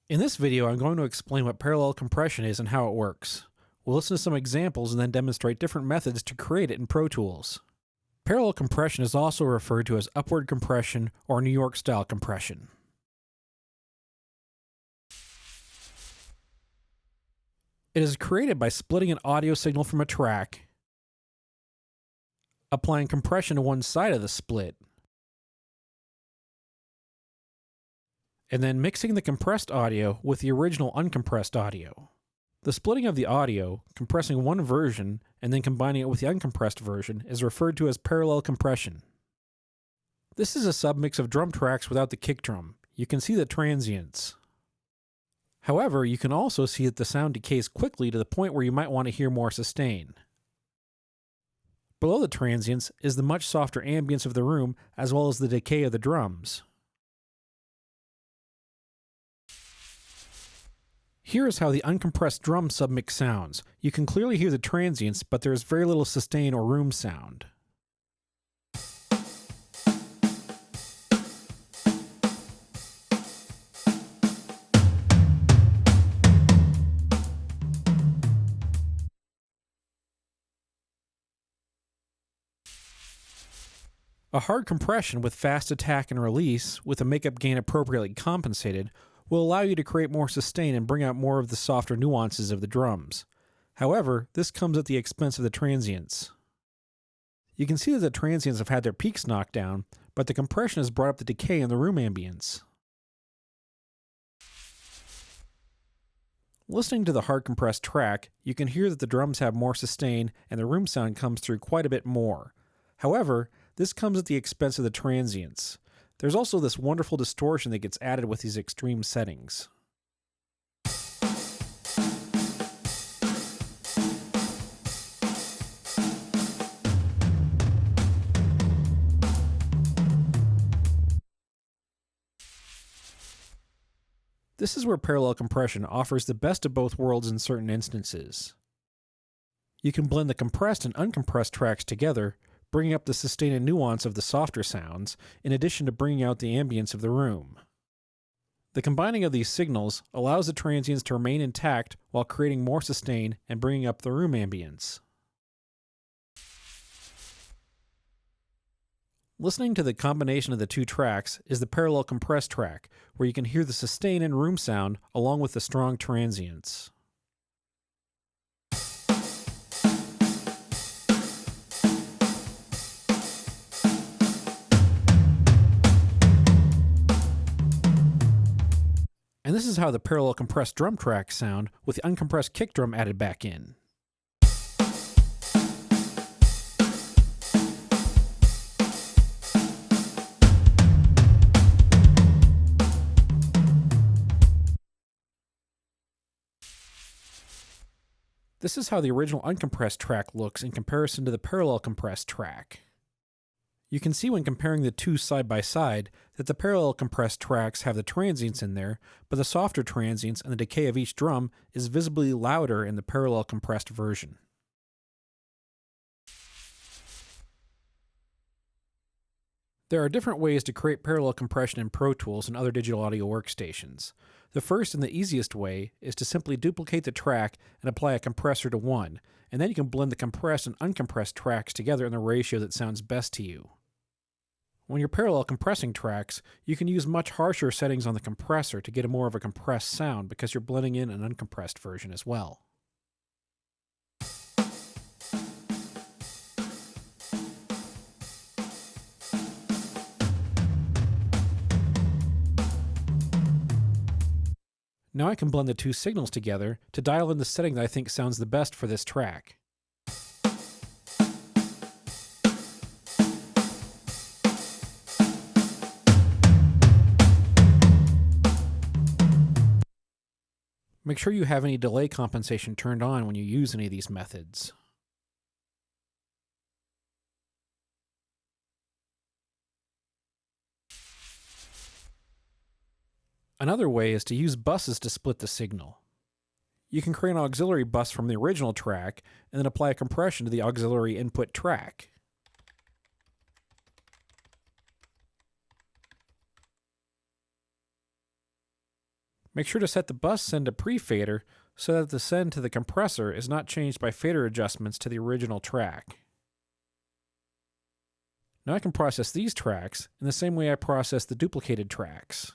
In this video, I'm going to explain what parallel compression is and how it works. We'll listen to some examples and then demonstrate different methods to create it in Pro Tools. Parallel compression is also referred to as upward compression or New York style compression. It is created by splitting an audio signal from a track, applying compression to one side of the split, and then mixing the compressed audio with the original uncompressed audio. The splitting of the audio, compressing one version, and then combining it with the uncompressed version is referred to as parallel compression. This is a submix of drum tracks without the kick drum. You can see the transients. However, you can also see that the sound decays quickly to the point where you might want to hear more sustain. Below the transients is the much softer ambience of the room as well as the decay of the drums. Here is how the uncompressed drum submix sounds. You can clearly hear the transients, but there is very little sustain or room sound. A hard compression with fast attack and release, with a makeup gain appropriately compensated, will allow you to create more sustain and bring out more of the softer nuances of the drums. However, this comes at the expense of the transients. You can see that the transients have had their peaks knocked down, but the compression has brought up the decay in the room ambience. Listening to the hard compressed track, you can hear that the drums have more sustain and the room sound comes through quite a bit more. However, this comes at the expense of the transients. There's also this wonderful distortion that gets added with these extreme settings. This is where parallel compression offers the best of both worlds in certain instances. You can blend the compressed and uncompressed tracks together, bringing up the sustain and nuance of the softer sounds, in addition to bringing out the ambience of the room. The combining of these signals allows the transients to remain intact while creating more sustain and bringing up the room ambience. Listening to the combination of the two tracks is the parallel compressed track, where you can hear the sustain and room sound along with the strong transients. And this is how the parallel compressed drum tracks sound with the uncompressed kick drum added back in. This is how the original uncompressed track looks in comparison to the parallel compressed track. You can see when comparing the two side by side that the parallel compressed tracks have the transients in there, but the softer transients and the decay of each drum is visibly louder in the parallel compressed version. There are different ways to create parallel compression in Pro Tools and other digital audio workstations. The first and the easiest way is to simply duplicate the track and apply a compressor to one, and then you can blend the compressed and uncompressed tracks together in the ratio that sounds best to you. When you're parallel compressing tracks, you can use much harsher settings on the compressor to get a more of a compressed sound because you're blending in an uncompressed version as well. Now I can blend the two signals together to dial in the setting that I think sounds the best for this track. Make sure you have any delay compensation turned on when you use any of these methods. Another way is to use buses to split the signal. You can create an auxiliary bus from the original track and then apply a compression to the auxiliary input track. Make sure to set the bus send to pre-fader so that the send to the compressor is not changed by fader adjustments to the original track. Now I can process these tracks in the same way I process the duplicated tracks.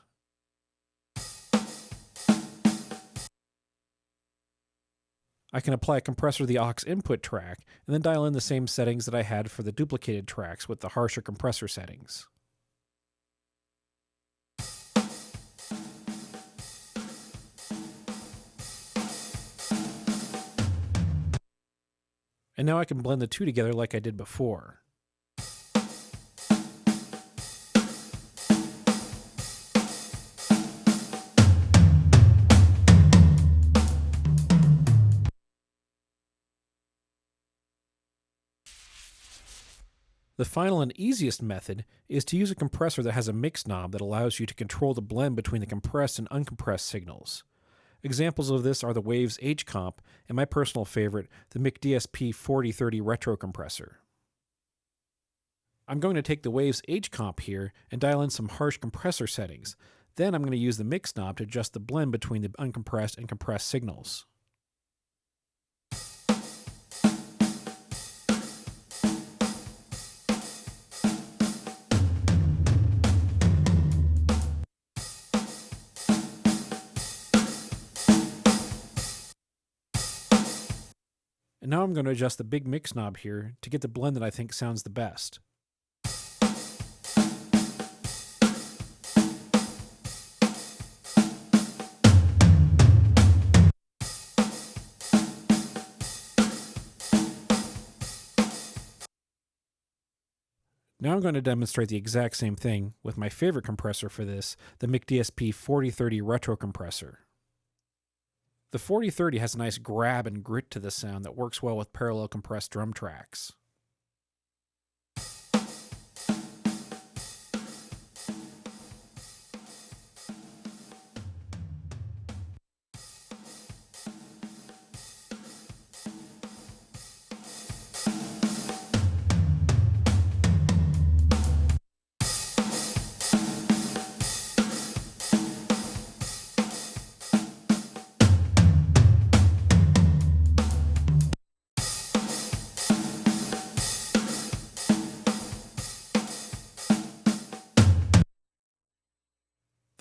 I can apply a compressor to the aux input track and then dial in the same settings that I had for the duplicated tracks with the harsher compressor settings. And now I can blend the two together like I did before. The final and easiest method is to use a compressor that has a mix knob that allows you to control the blend between the compressed and uncompressed signals. Examples of this are the Waves H-Comp and my personal favorite, the McDSP 4030 Retro Compressor. I'm going to take the Waves H-Comp here and dial in some harsh compressor settings. Then I'm going to use the mix knob to adjust the blend between the uncompressed and compressed signals. And now I'm going to adjust the big mix knob here to get the blend that I think sounds the best. Now I'm going to demonstrate the exact same thing with my favorite compressor for this, the McDSP 4030 Retro Compressor. The 4030 has a nice grab and grit to the sound that works well with parallel compressed drum tracks.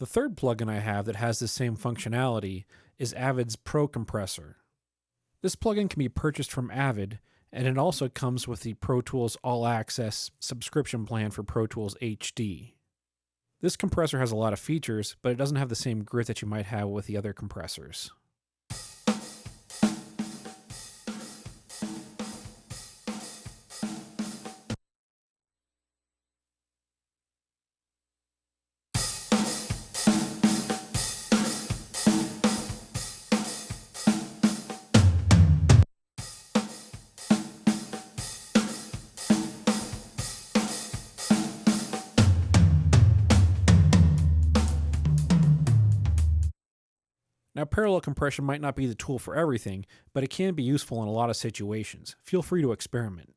The third plugin I have that has the same functionality is Avid's Pro Compressor. This plugin can be purchased from Avid, and it also comes with the Pro Tools All Access subscription plan for Pro Tools HD. This compressor has a lot of features, but it doesn't have the same grit that you might have with the other compressors. Now, parallel compression might not be the tool for everything, but it can be useful in a lot of situations. Feel free to experiment.